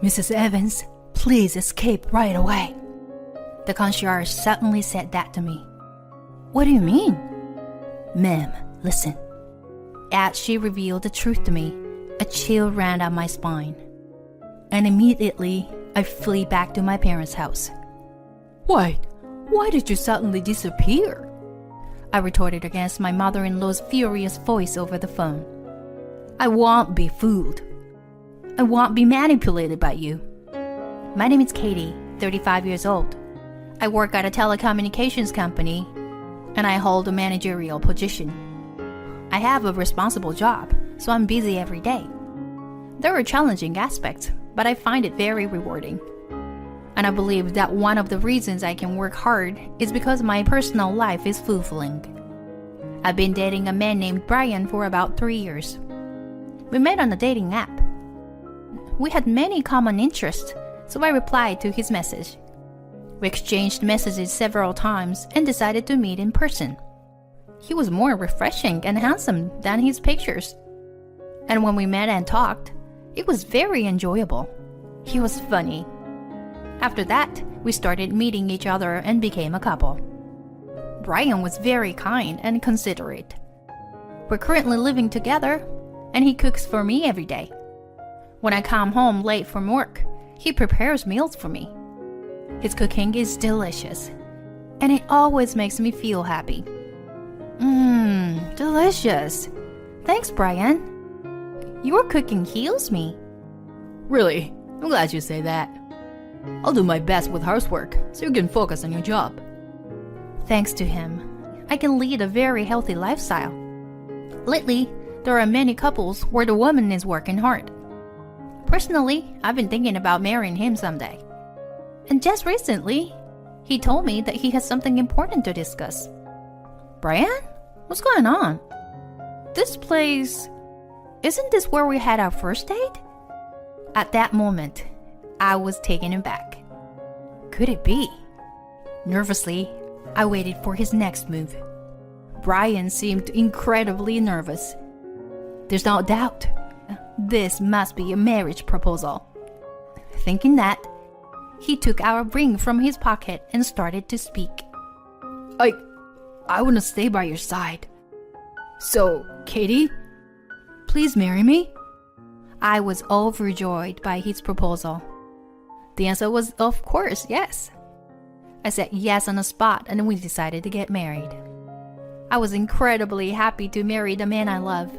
Mrs. Evans, please escape right away. The concierge suddenly said that to me. What do you mean? Ma'am, listen. As she revealed the truth to me, a chill ran down my spine. And immediately, I flee back to my parents' house. Wait, why did you suddenly disappear? I retorted against my mother-in-law's furious voice over the phone. I won't be fooled. I won't be manipulated by you. My name is Katie, 35 years old. I work at a telecommunications company, and I hold a managerial position. I have a responsible job, so I'm busy every day. There are challenging aspects, but I find it very rewarding. And I believe that one of the reasons I can work hard is because my personal life is fulfilling. I've been dating a man named Brian for about 3 years. We met on a dating app. We had many common interests, so I replied to his message. We exchanged messages several times and decided to meet in person. He was more refreshing and handsome than his pictures. And when we met and talked, it was very enjoyable. He was funny. After that, we started meeting each other and became a couple. Brian was very kind and considerate. We're currently living together, and he cooks for me every day. When I come home late from work, he prepares meals for me. His cooking is delicious, and it always makes me feel happy. Delicious. Thanks, Brian. Your cooking heals me. Really? I'm glad you say that. I'll do my best with housework so you can focus on your job. Thanks to him, I can lead a very healthy lifestyle. Lately, there are many couples where the woman is working hard. Personally, I've been thinking about marrying him someday. And just recently, he told me that he has something important to discuss. Brian? What's going on? This place... Isn't this where we had our first date? At that moment, I was taken aback. Could it be? Nervously, I waited for his next move. Brian seemed incredibly nervous. There's no doubt. This must be a marriage proposal. Thinking that, he took our ring from his pocket and started to speak. I want to stay by your side. So, Katie, please marry me? I was overjoyed by his proposal. The answer was, of course, yes. I said yes on the spot, and we decided to get married. I was incredibly happy to marry the man I love.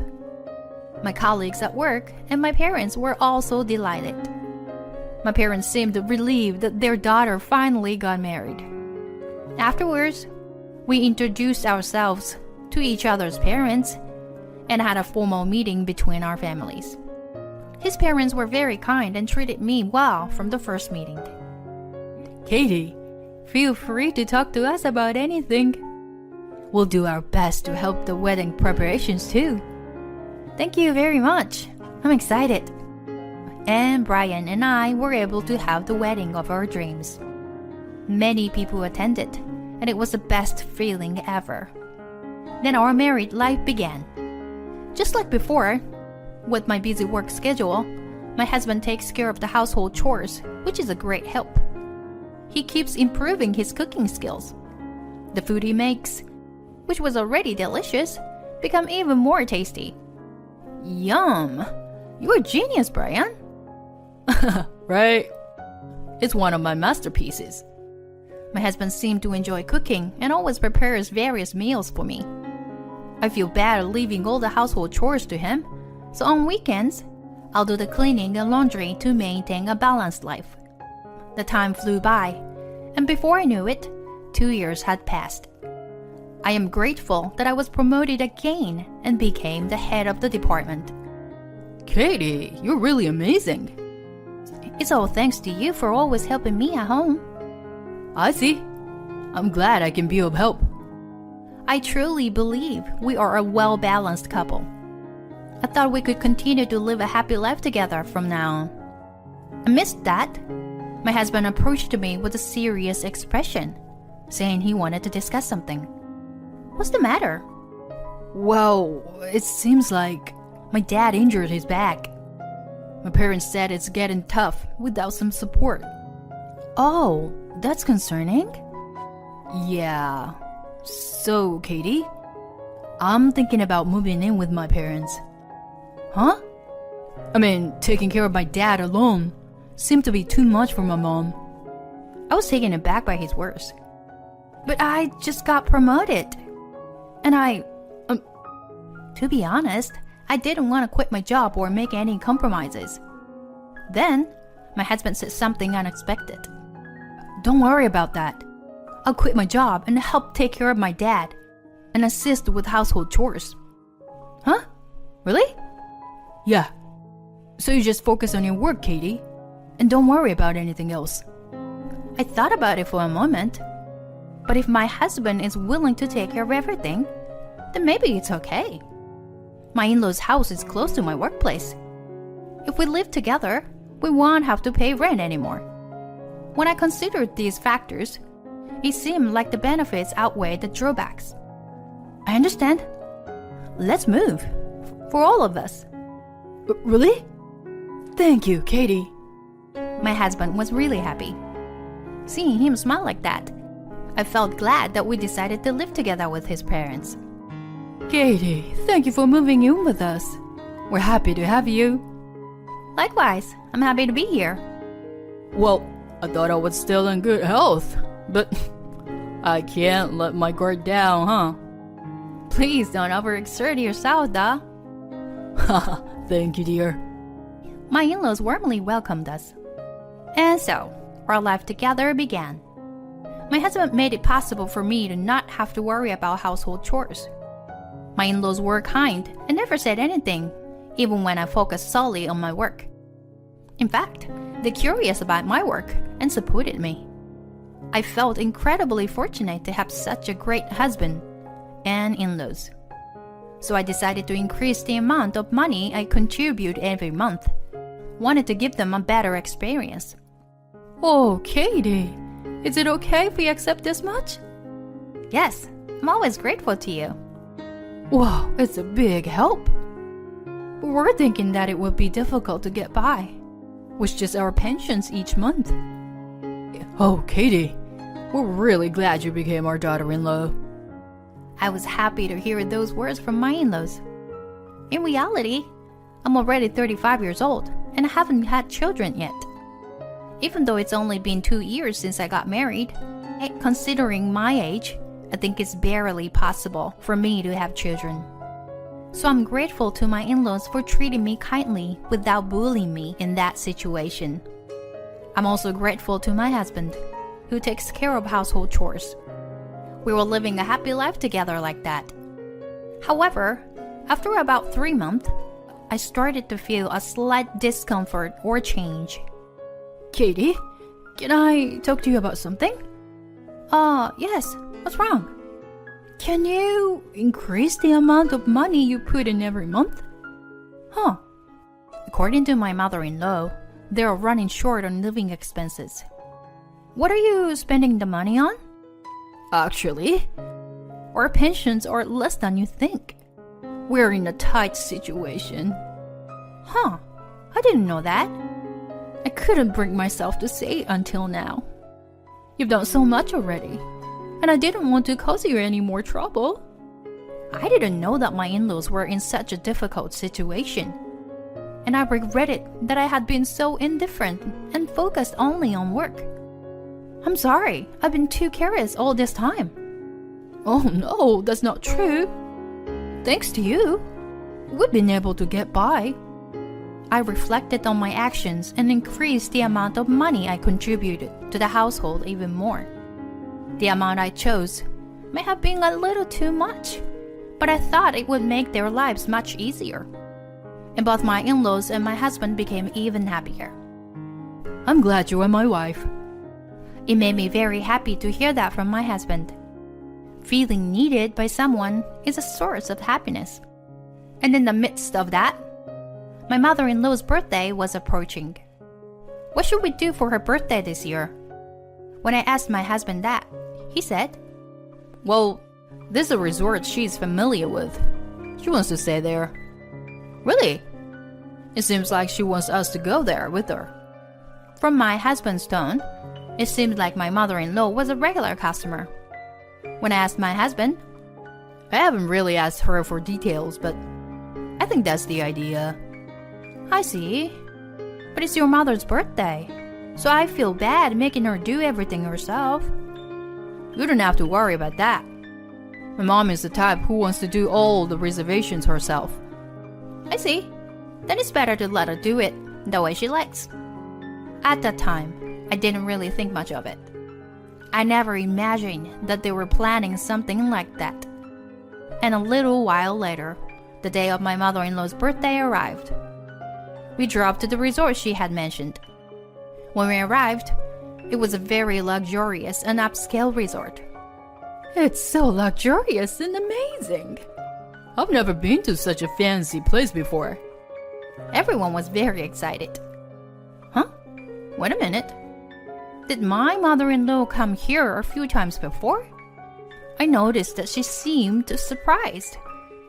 My colleagues at work and my parents were also delighted. My parents seemed relieved that their daughter finally got married. Afterwards, we introduced ourselves to each other's parents and had a formal meeting between our families. His parents were very kind and treated me well from the first meeting. Katie, feel free to talk to us about anything. We'll do our best to help the wedding preparations too. Thank you very much. I'm excited. And Brian and I were able to have the wedding of our dreams. Many people attended, and it was the best feeling ever. Then our married life began. Just like before, with my busy work schedule, my husband takes care of the household chores, which is a great help. He keeps improving his cooking skills. The food he makes, which was already delicious, become even more tasty. Yum! You're a genius, Brian. Right? It's one of my masterpieces. My husband seemed to enjoy cooking and always prepares various meals for me. I feel bad leaving all the household chores to him, so on weekends, I'll do the cleaning and laundry to maintain a balanced life. The time flew by, and before I knew it, 2 years had passed. I am grateful that I was promoted again and became the head of the department. Katie, you're really amazing. It's all thanks to you for always helping me at home. I see. I'm glad I can be of help. I truly believe we are a well-balanced couple. I thought we could continue to live a happy life together from now on. Amidst that, my husband approached me with a serious expression, saying he wanted to discuss something. What's the matter? Well, it seems like my dad injured his back. My parents said it's getting tough without some support. Oh, that's concerning? Yeah. So, Katie, I'm thinking about moving in with my parents. Huh? I mean, taking care of my dad alone seemed to be too much for my mom. I was taken aback by his words. But I just got promoted. And to be honest, I didn't want to quit my job or make any compromises. Then, my husband said something unexpected. Don't worry about that. I'll quit my job and help take care of my dad and assist with household chores. Huh? Really? Yeah. So you just focus on your work, Katie, and don't worry about anything else. I thought about it for a moment. But if my husband is willing to take care of everything, then maybe it's okay. My in-laws' house is close to my workplace. If we live together, we won't have to pay rent anymore. When I considered these factors, it seemed like the benefits outweighed the drawbacks. I understand. Let's move. For all of us. Really? Thank you, Katie. My husband was really happy. Seeing him smile like that, I felt glad that we decided to live together with his parents. Katie, thank you for moving in with us. We're happy to have you. Likewise, I'm happy to be here. Well, I thought I was still in good health, but I can't let my guard down, huh? Please don't overexert yourself, da. Haha, thank you, dear. My in-laws warmly welcomed us. And so, our life together began. My husband made it possible for me to not have to worry about household chores. My in-laws were kind and never said anything, even when I focused solely on my work. In fact, they're curious about my work and supported me. I felt incredibly fortunate to have such a great husband and in-laws. So I decided to increase the amount of money I contribute every month. Wanted to give them a better experience. Oh, Katie, is it okay if we accept this much? Yes, I'm always grateful to you. Wow, it's a big help. We're thinking that it would be difficult to get by with just our pensions each month. Oh, Katie, we're really glad you became our daughter-in-law. I was happy to hear those words from my in-laws. In reality, I'm already 35 years old and I haven't had children yet. Even though it's only been 2 years since I got married, considering my age, I think it's barely possible for me to have children. So I'm grateful to my in-laws for treating me kindly without bullying me in that situation. I'm also grateful to my husband, who takes care of household chores. We were living a happy life together like that. However, after about 3 months, I started to feel a slight discomfort or change. Katie, can I talk to you about something? Yes. What's wrong? Can you increase the amount of money you put in every month? Huh. According to my mother-in-law, they are running short on living expenses. What are you spending the money on? Actually, our pensions are less than you think. We're in a tight situation. Huh. I didn't know that. I couldn't bring myself to say it until now. You've done so much already, and I didn't want to cause you any more trouble. I didn't know that my in-laws were in such a difficult situation, and I regretted that I had been so indifferent and focused only on work. I'm sorry, I've been too careless all this time. Oh no, that's not true. Thanks to you, we've been able to get by. I reflected on my actions and increased the amount of money I contributed to the household even more. The amount I chose may have been a little too much, but I thought it would make their lives much easier. And both my in-laws and my husband became even happier. I'm glad you are my wife. It made me very happy to hear that from my husband. Feeling needed by someone is a source of happiness. And in the midst of that, my mother-in-law's birthday was approaching. What should we do for her birthday this year? When I asked my husband that, he said, well, this is a resort she's familiar with. She wants to stay there. Really? It seems like she wants us to go there with her. From my husband's tone, it seemed like my mother-in-law was a regular customer. When I asked my husband, I haven't really asked her for details, but I think that's the idea. I see. But it's your mother's birthday, so I feel bad making her do everything herself. You don't have to worry about that. My mom is the type who wants to do all the reservations herself. I see. Then it's better to let her do it the way she likes. At that time, I didn't really think much of it. I never imagined that they were planning something like that. And a little while later, the day of my mother-in-law's birthday arrived. We drove to the resort she had mentioned. When we arrived, it was a very luxurious and upscale resort. It's so luxurious and amazing. I've never been to such a fancy place before. Everyone was very excited. Huh? Wait a minute. Did my mother-in-law come here a few times before? I noticed that she seemed surprised,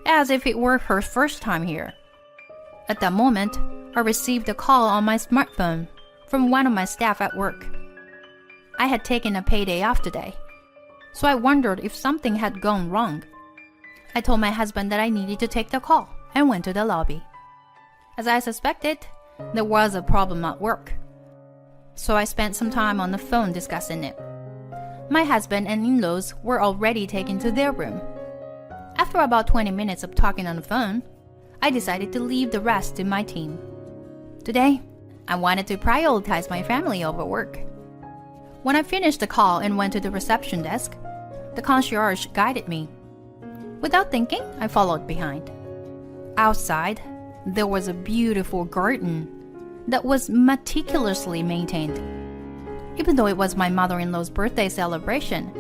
as if it were her first time here. At that moment, I received a call on my smartphone from one of my staff at work. I had taken a payday off today, so I wondered if something had gone wrong. I told my husband that I needed to take the call and went to the lobby. As I suspected, there was a problem at work, so I spent some time on the phone discussing it. My husband and in-laws were already taken to their room. After about 20 minutes of talking on the phone, I decided to leave the rest to my team. Today, I wanted to prioritize my family over work. When I finished the call and went to the reception desk, the concierge guided me. Without thinking, I followed behind. Outside, there was a beautiful garden that was meticulously maintained. Even though it was my mother-in-law's birthday celebration,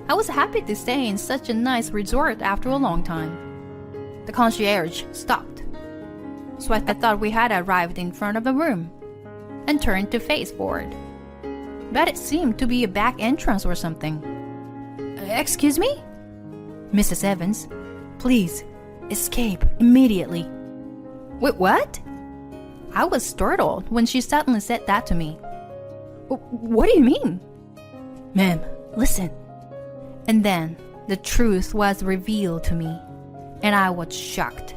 I was happy to stay in such a nice resort after a long time. The concierge stopped, so I thought we had arrived in front of a room, and turned to face forward. But it seemed to be a back entrance or something. Excuse me? Mrs. Evans, please, escape immediately. Wait, what? I was startled when she suddenly said that to me. What do you mean? Ma'am, listen. And then the truth was revealed to me, and I was shocked.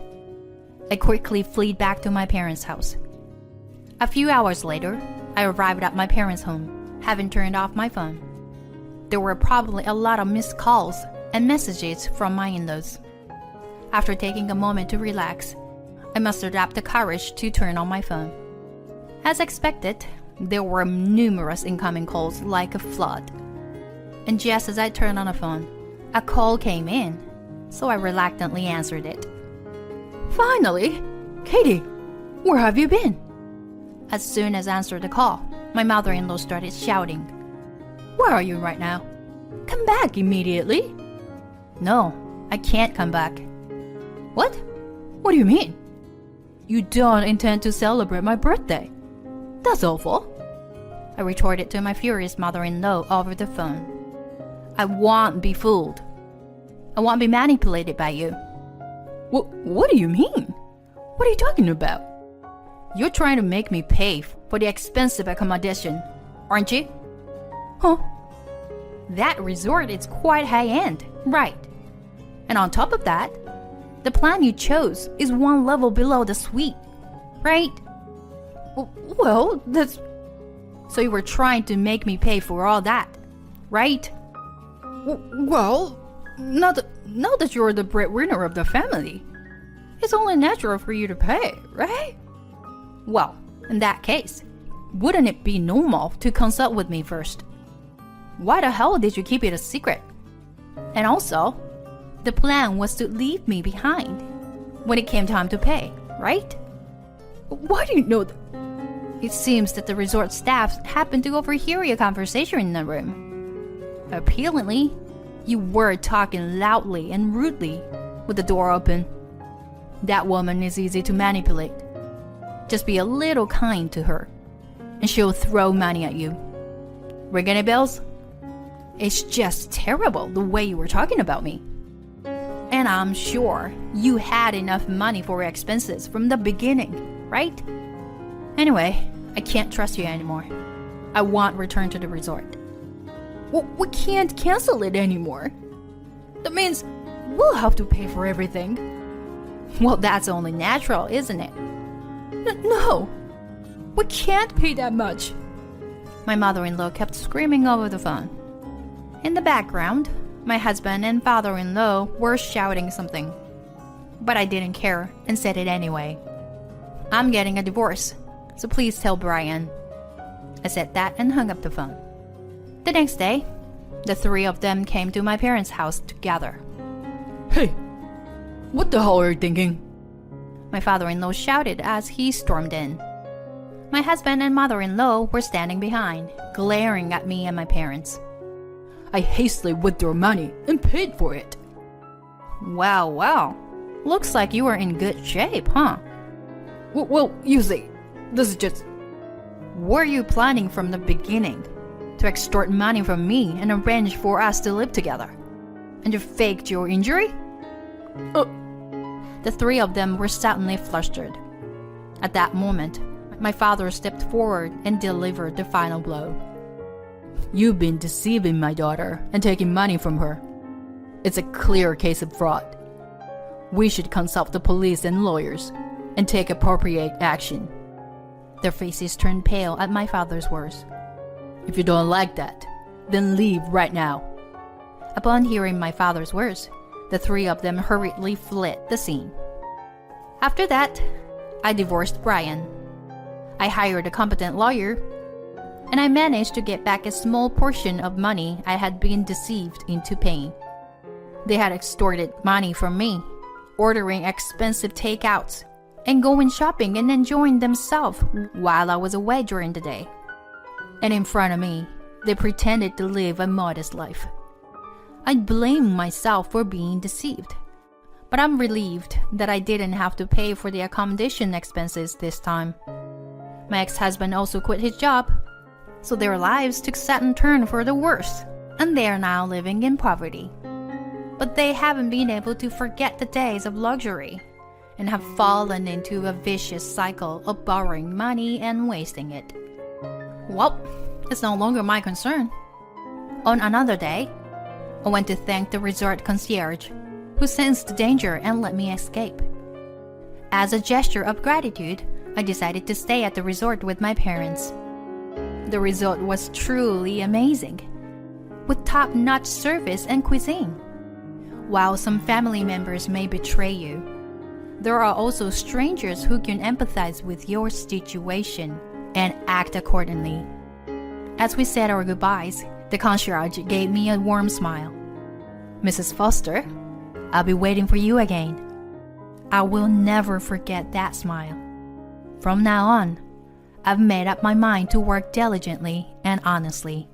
I quickly fled back to my parents' house. A few hours later, I arrived at my parents' home, having turned off my phone. There were probably a lot of missed calls and messages from my in-laws. After taking a moment to relax, I mustered up the courage to turn on my phone. As expected, there were numerous incoming calls like a flood. And just as I turned on the phone, a call came in, so I reluctantly answered it. Finally! Katie, where have you been? As soon as I answered the call, my mother-in-law started shouting. Where are you right now? Come back immediately. No, I can't come back. What? What do you mean? You don't intend to celebrate my birthday? That's awful. I retorted to my furious mother-in-law over the phone. I won't be fooled. I won't be manipulated by you. What do you mean? What are you talking about? You're trying to make me pay for the expensive accommodation, aren't you? Huh? That resort is quite high-end, right? And on top of that, the plan you chose is one level below the suite, right? Well, that's... So you were trying to make me pay for all that, right? Well, now that you're the breadwinner of the family, it's only natural for you to pay, right? Well, in that case, wouldn't it be normal to consult with me first? Why the hell did you keep it a secret? And also, the plan was to leave me behind when it came time to pay, right? Why do you know that? It seems that the resort staff happened to overhear your conversation in the room. Apparently, you were talking loudly and rudely with the door open. That woman is easy to manipulate. Just be a little kind to her, and she'll throw money at you. Ring any bells? It's just terrible the way you were talking about me. And I'm sure you had enough money for your expenses from the beginning. right? Anyway, I can't trust you anymore. I won't return to the resort. Well, we can't cancel it anymore. That means we'll have to pay for everything. Well, that's only natural, isn't it? No, we can't pay that much. My mother-in-law kept screaming over the phone. In the background, my husband and father-in-law were shouting something. But I didn't care and said it anyway. I'm getting a divorce, so please tell Brian. I said that and hung up the phone. The next day, the three of them came to my parents' house together. Hey, what the hell are you thinking? My father-in-law shouted as he stormed in. My husband and mother-in-law were standing behind, glaring at me and my parents. I hastily withdrew money and paid for it. Wow. Looks like you are in good shape, huh? Well, you see, this is just... Were you planning from the beginning to extort money from me and arrange for us to live together? And you faked your injury? The three of them were suddenly flustered. At that moment, my father stepped forward and delivered the final blow. You've been deceiving my daughter and taking money from her. It's a clear case of fraud. We should consult the police and lawyers and take appropriate action. Their faces turned pale at my father's words. If you don't like that, then leave right now. Upon hearing my father's words, the three of them hurriedly fled the scene. After that, I divorced Brian. I hired a competent lawyer, and I managed to get back a small portion of money I had been deceived into paying. They had extorted money from me, ordering expensive takeouts, and going shopping and enjoying themselves while I was away during the day. And in front of me, they pretended to live a modest life. I blame myself for being deceived, but I'm relieved that I didn't have to pay for the accommodation expenses this time. My ex-husband also quit his job, so their lives took a sudden turn for the worse, and they are now living in poverty. But they haven't been able to forget the days of luxury and have fallen into a vicious cycle of borrowing money and wasting it. Well, it's no longer my concern. On another day, I went to thank the resort concierge, who sensed the danger and let me escape. As a gesture of gratitude, I decided to stay at the resort with my parents. The resort was truly amazing, with top-notch service and cuisine. While some family members may betray you, there are also strangers who can empathize with your situation and act accordingly. As we said our goodbyes, the concierge gave me a warm smile. Mrs. Foster, I'll be waiting for you again. I will never forget that smile. From now on, I've made up my mind to work diligently and honestly.